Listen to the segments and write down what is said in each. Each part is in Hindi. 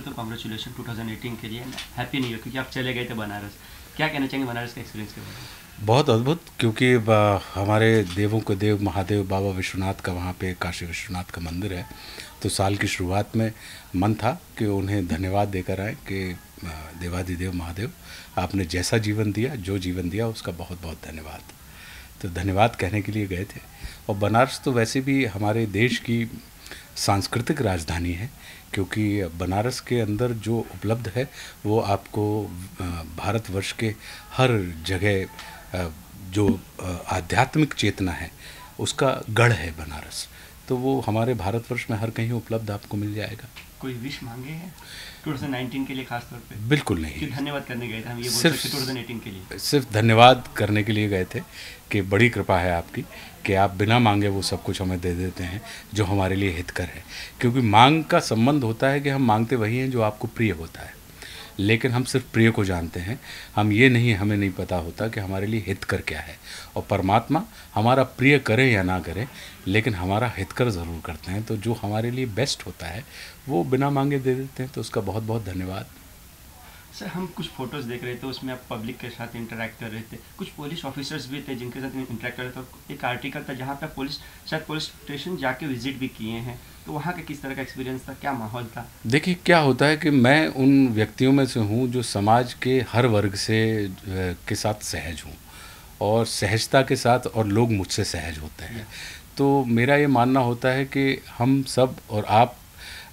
ऑल तो कॉन्ग्रेचुलेशन 2018 के लिए, हैप्पी न्यू ईयर, क्योंकि आप चले गए थे बनारस। क्या कहना चाहेंगे बनारस के एक्सपीरियंस के बारे में? बहुत अद्भुत, क्योंकि हमारे देवों के देव महादेव बाबा विश्वनाथ का वहाँ पे काशी विश्वनाथ का मंदिर है। तो साल की शुरुआत में मन था कि उन्हें धन्यवाद देकर आए कि देवाधिदेव महादेव, आपने जैसा जीवन दिया, जो जीवन दिया, उसका बहुत बहुत धन्यवाद। तो धन्यवाद कहने के लिए गए थे। और बनारस तो वैसे भी हमारे देश की सांस्कृतिक राजधानी है, क्योंकि बनारस के अंदर जो उपलब्ध है वो आपको भारतवर्ष के हर जगह जो आध्यात्मिक चेतना है उसका गढ़ है बनारस। तो वो हमारे भारतवर्ष में हर कहीं उपलब्ध आपको मिल जाएगा। कोई विश मांगे हैं 2019 के लिए खास तौर पे? बिल्कुल नहीं, कि धन्यवाद करने गए थे, हम ये बोल सिर्फ सकते 2018 के लिए सिर्फ धन्यवाद करने के लिए गए थे कि बड़ी कृपा है आपकी कि आप बिना मांगे वो सब कुछ हमें दे देते हैं जो हमारे लिए हितकर है। क्योंकि मांग का संबंध होता है कि हम मांगते वही हैं जो आपको प्रिय होता है, लेकिन हम सिर्फ प्रिय को जानते हैं, हमें नहीं पता होता कि हमारे लिए हितकर क्या है। और परमात्मा हमारा प्रिय करें या ना करें, लेकिन हमारा हितकर ज़रूर करते हैं। तो जो हमारे लिए बेस्ट होता है वो बिना मांगे दे देते हैं, तो उसका बहुत बहुत धन्यवाद। सर, हम कुछ फोटोज़ देख रहे थे, उसमें आप पब्लिक के साथ इंटरेक्ट कर रहे थे, कुछ पुलिस ऑफिसर्स भी थे जिनके साथ इंटरेक्ट कर रहे थे, और एक आर्टिकल था जहाँ पे शायद पुलिस स्टेशन जाके विजिट भी किए हैं, तो वहाँ का किस तरह का एक्सपीरियंस था, क्या माहौल था? देखिए, क्या होता है कि मैं उन व्यक्तियों में से हूँ जो समाज के हर वर्ग से के साथ सहज हूँ, और सहजता के साथ और लोग मुझसे सहज होते हैं। तो मेरा ये मानना होता है कि हम सब और आप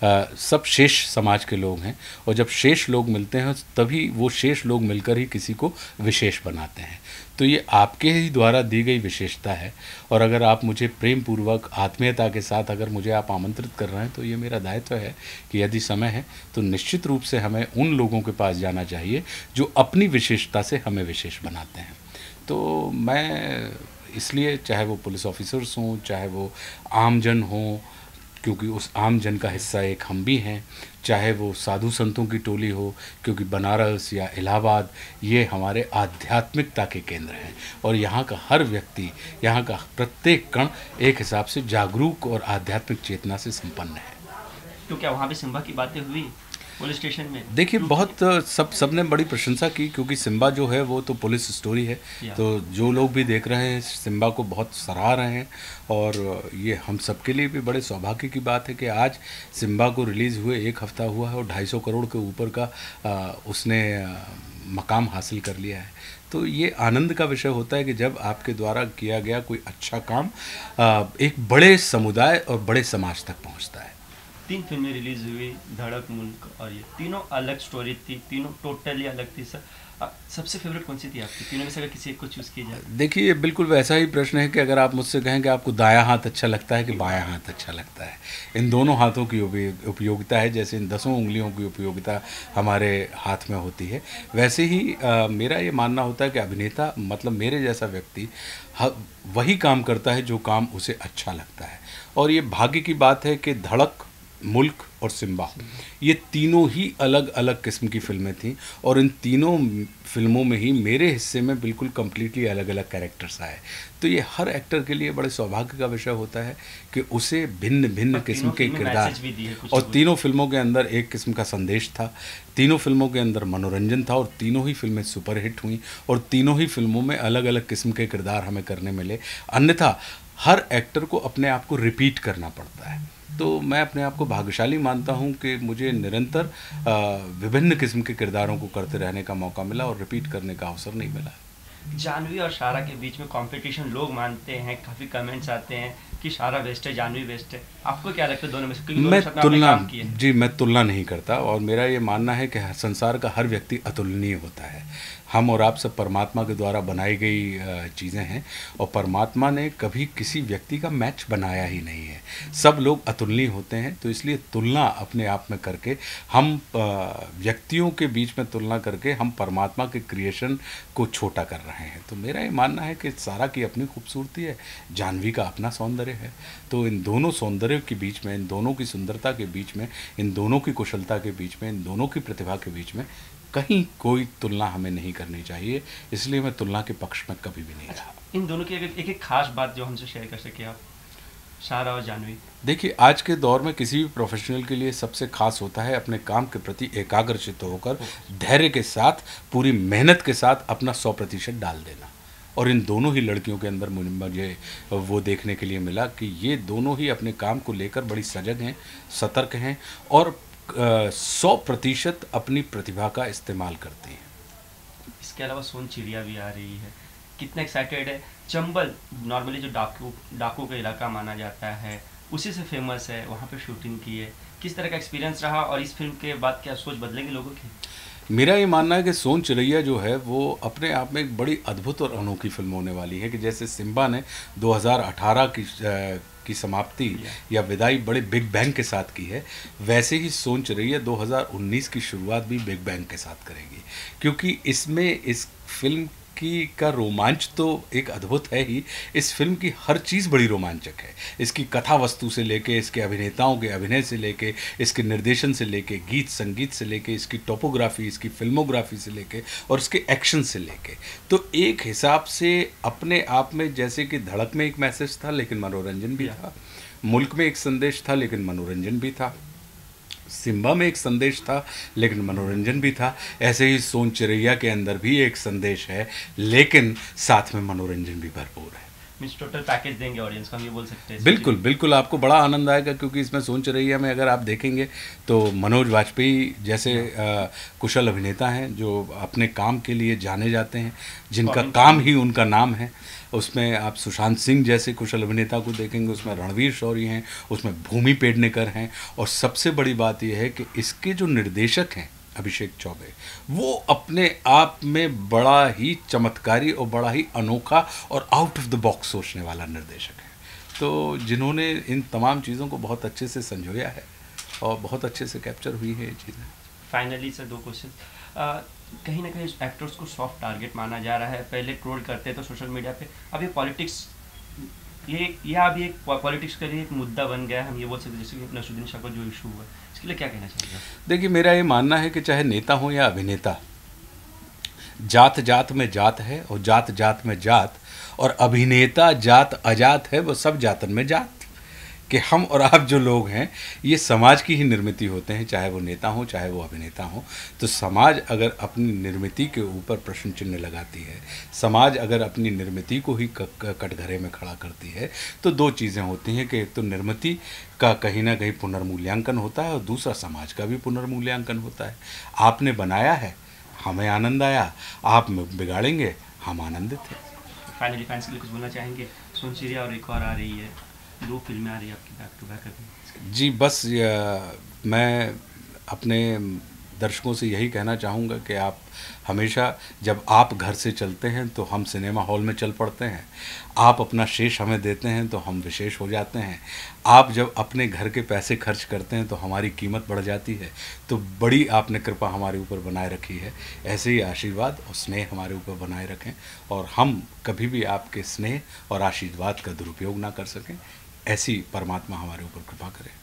सब शेष समाज के लोग हैं, और जब शेष लोग मिलते हैं तभी वो शेष लोग मिलकर ही किसी को विशेष बनाते हैं। तो ये आपके ही द्वारा दी गई विशेषता है, और अगर आप मुझे प्रेम पूर्वक आत्मीयता के साथ अगर मुझे आप आमंत्रित कर रहे हैं तो ये मेरा दायित्व है कि यदि समय है तो निश्चित रूप से हमें उन लोगों के पास जाना चाहिए जो अपनी विशेषता से हमें विशेष बनाते हैं। तो मैं इसलिए, चाहे वो पुलिस ऑफिसर्स हों, चाहे वो आमजन हों, क्योंकि उस आम जन का हिस्सा एक हम भी हैं, चाहे वो साधु संतों की टोली हो, क्योंकि बनारस या इलाहाबाद ये हमारे आध्यात्मिकता के केंद्र हैं, और यहाँ का हर व्यक्ति, यहाँ का प्रत्येक कण एक हिसाब से जागरूक और आध्यात्मिक चेतना से संपन्न है। तो क्या वहाँ पे सिम्बा की बातें हुई पुलिस स्टेशन में? देखिए, बहुत सबने बड़ी प्रशंसा की, क्योंकि सिम्बा जो है वो तो पुलिस स्टोरी है, तो जो लोग भी देख रहे हैं सिम्बा को बहुत सराह रहे हैं। और ये हम सबके लिए भी बड़े सौभाग्य की बात है कि आज सिम्बा को रिलीज़ हुए 1 हफ्ता हुआ है और 250 करोड़ के ऊपर का उसने मकाम हासिल कर लिया है। तो ये आनंद का विषय होता है कि जब आपके द्वारा किया गया कोई अच्छा काम एक बड़े समुदाय और बड़े समाज तक पहुँचता है। 3 फिल्में रिलीज हुई, धड़क, मुल्क, और ये तीनों अलग स्टोरी थी, तीनों टोटली अलग थी। सर, सबसे फेवरेट कौन सी थी आपकी तीनों में से, अगर किसी एक को चूज़ किया जाए? देखिए, बिल्कुल वैसा ही प्रश्न है कि अगर आप मुझसे कहें कि आपको दायां हाथ अच्छा लगता है कि बायां हाथ अच्छा लगता है, इन दोनों हाथों की उपयोगिता है। जैसे इन 10 उंगलियों की उपयोगिता हमारे हाथ में होती है, वैसे ही मेरा ये मानना होता है कि अभिनेता, मतलब मेरे जैसा व्यक्ति, वही काम करता है जो काम उसे अच्छा लगता है। और ये भाग्य की बात है कि धड़क, मुल्क और सिम्बा, ये तीनों ही अलग अलग किस्म की फिल्में थीं, और इन तीनों फिल्मों में ही मेरे हिस्से में बिल्कुल कम्प्लीटली अलग अलग कैरेक्टर्स आए। तो ये हर एक्टर के लिए बड़े सौभाग्य का विषय होता है कि उसे भिन्न भिन्न किस्म के किरदार, और तीनों फिल्मों के अंदर एक किस्म का संदेश था, तीनों फिल्मों के अंदर मनोरंजन था, और तीनों ही फिल्में सुपरहिट हुई, और तीनों ही फिल्मों में अलग अलग किस्म के किरदार हमें करने मिले। अन्यथा हर एक्टर को अपने आप को रिपीट करना पड़ता है। तो मैं अपने आप को भाग्यशाली मानता हूं कि मुझे निरंतर विभिन्न किस्म के किरदारों को करते रहने का मौका मिला और रिपीट करने का अवसर नहीं मिला। जानवी और शारा के बीच में कंपटीशन लोग मानते हैं, काफ़ी कमेंट्स आते हैं कि शारा बेस्ट है, जानवी बेस्ट है, आपको क्या लगता है दोनों में से? मैं तुलना नहीं करता, और मेरा ये मानना है कि संसार का हर व्यक्ति अतुलनीय होता है। हम और आप सब परमात्मा के द्वारा बनाई गई चीज़ें हैं, और परमात्मा ने कभी किसी व्यक्ति का मैच बनाया ही नहीं है। सब लोग अतुलनीय होते हैं, तो इसलिए तुलना अपने आप में करके हम व्यक्तियों के बीच में तुलना करके हम परमात्मा के क्रिएशन को छोटा कर रहे हैं। तो मेरा ये मानना है कि सारा की अपनी खूबसूरती है, जानवी का अपना सौंदर्य है। तो इन दोनों सौंदर्य के बीच में, इन दोनों की सुंदरता के बीच में, इन दोनों की कुशलता के बीच में, इन दोनों की प्रतिभा के बीच में कहीं कोई तुलना हमें नहीं करनी चाहिए। इसलिए मैं तुलना के पक्ष में कभी भी नहीं रहा। इन दोनों की अगर एक खास बात जो हमसे शेयर कर सके आप? शाहरा और जानवी। देखिए, आज के दौर में किसी भी प्रोफेशनल के लिए सबसे खास होता है अपने काम के प्रति एकाग्रचित्त होकर धैर्य के साथ, पूरी मेहनत के साथ अपना 100% डाल देना। और इन दोनों ही लड़कियों के अंदर मुझे वो देखने के लिए मिला कि ये दोनों ही अपने काम को लेकर बड़ी सजग हैं, सतर्क हैं और 100% अपनी प्रतिभा का इस्तेमाल करती हैं। इसके अलावा सोन चिड़िया भी आ रही है, कितना एक्साइटेड है। चंबल नॉर्मली जो डाकू का इलाका माना जाता है, उसी से फेमस है, वहाँ पे शूटिंग की है। किस तरह का एक्सपीरियंस रहा और इस फिल्म के बाद क्या सोच बदलेगी लोगों की? मेरा ये मानना है कि सोन चिड़ैया जो है वो अपने आप में एक बड़ी अद्भुत और अनोखी फिल्म होने वाली है कि जैसे सिम्बा ने 2018 की समाप्ति या विदाई बड़े बिग बैंग के साथ की है, वैसे ही सोन चिड़ैया 2019 की शुरुआत भी बिग बैंग के साथ करेगी, क्योंकि इसमें इस फिल्म का रोमांच तो एक अद्भुत है ही। इस फिल्म की हर चीज़ बड़ी रोमांचक है, इसकी कथा वस्तु से लेके, इसके अभिनेताओं के अभिनय से लेके, इसके निर्देशन से लेके, गीत संगीत से लेके, इसकी टोपोग्राफी, इसकी फिल्मोग्राफी से लेके और इसके एक्शन से लेके, तो एक हिसाब से अपने आप में जैसे कि धड़क में एक मैसेज था लेकिन मनोरंजन भी था, मुल्क में एक संदेश था लेकिन मनोरंजन भी था, सिम्बा में एक संदेश था लेकिन मनोरंजन भी था, ऐसे ही सोन चिड़ैया के अंदर भी एक संदेश है लेकिन साथ में मनोरंजन भी भरपूर है। मीन्स टोटल पैकेज देंगे ऑडियंस को, हम ये बोल सकते हैं? बिल्कुल बिल्कुल, आपको बड़ा आनंद आएगा, क्योंकि इसमें सोन चिड़ैया में अगर आप देखेंगे तो मनोज वाजपेयी जैसे कुशल अभिनेता हैं जो अपने काम के लिए जाने जाते हैं, जिनका काम ही उनका नाम है। उसमें आप सुशांत सिंह जैसे कुशल अभिनेता को देखेंगे, उसमें रणवीर शौरी हैं, उसमें भूमि पेडनेकर हैं, और सबसे बड़ी बात यह है कि इसके जो निर्देशक हैं अभिषेक चौबे, वो अपने आप में बड़ा ही चमत्कारी और बड़ा ही अनोखा और आउट ऑफ द बॉक्स सोचने वाला निर्देशक है, तो जिन्होंने इन तमाम चीज़ों को बहुत अच्छे से संजोया है और बहुत अच्छे से कैप्चर हुई है ये चीज़ें। Finally sir 2 question. कहीं ना कहीं एक्टर्स को सॉफ्ट टारगेट माना जा रहा है, पहले ट्रोल करते तो सोशल मीडिया पे, अब ये पॉलिटिक्स, ये अभी एक पॉलिटिक्स के लिए एक मुद्दा बन गया है, हम ये बोल सकते हैं, जैसे कि नसरुद्दीन शाह का जो इशू हुआ, इसके लिए क्या कहना चाहिए? देखिए, मेरा ये मानना है कि चाहे नेता हो या अभिनेता, जात जात में जात है और जात जात में जात, और अभिनेता जात अजात है, वो सब जातन में जात, कि हम और आप जो लोग हैं ये समाज की ही निर्मिति होते हैं, चाहे वो नेता हो चाहे वो अभिनेता हो। तो समाज अगर अपनी निर्मिति के ऊपर प्रश्न चिन्ह लगाती है, समाज अगर अपनी निर्मिति को ही कटघरे में खड़ा करती है, तो 2 चीज़ें होती हैं कि एक तो निर्मिति का कहीं ना कहीं पुनर्मूल्यांकन होता है और दूसरा समाज का भी पुनर्मूल्यांकन होता है। आपने बनाया है, हमें आनंद आया, आप बिगाड़ेंगे, हम आनंदित हैं। फाइनली फैंस के लिए कुछ बोलना चाहेंगे? सोन चिड़िया और एक और आ रही है, 2 फिल्में आ रही है आपकी बैक टू बैक अभी। जी बस मैं अपने दर्शकों से यही कहना चाहूँगा कि आप हमेशा जब आप घर से चलते हैं तो हम सिनेमा हॉल में चल पड़ते हैं, आप अपना शेष हमें देते हैं तो हम विशेष हो जाते हैं, आप जब अपने घर के पैसे खर्च करते हैं तो हमारी कीमत बढ़ जाती है। तो बड़ी आपने कृपा हमारे ऊपर बनाए रखी है, ऐसे ही आशीर्वाद और स्नेह हमारे ऊपर बनाए रखें और हम कभी भी आपके स्नेह और आशीर्वाद का दुरुपयोग ना कर सकें, ऐसी परमात्मा हमारे ऊपर कृपा करे।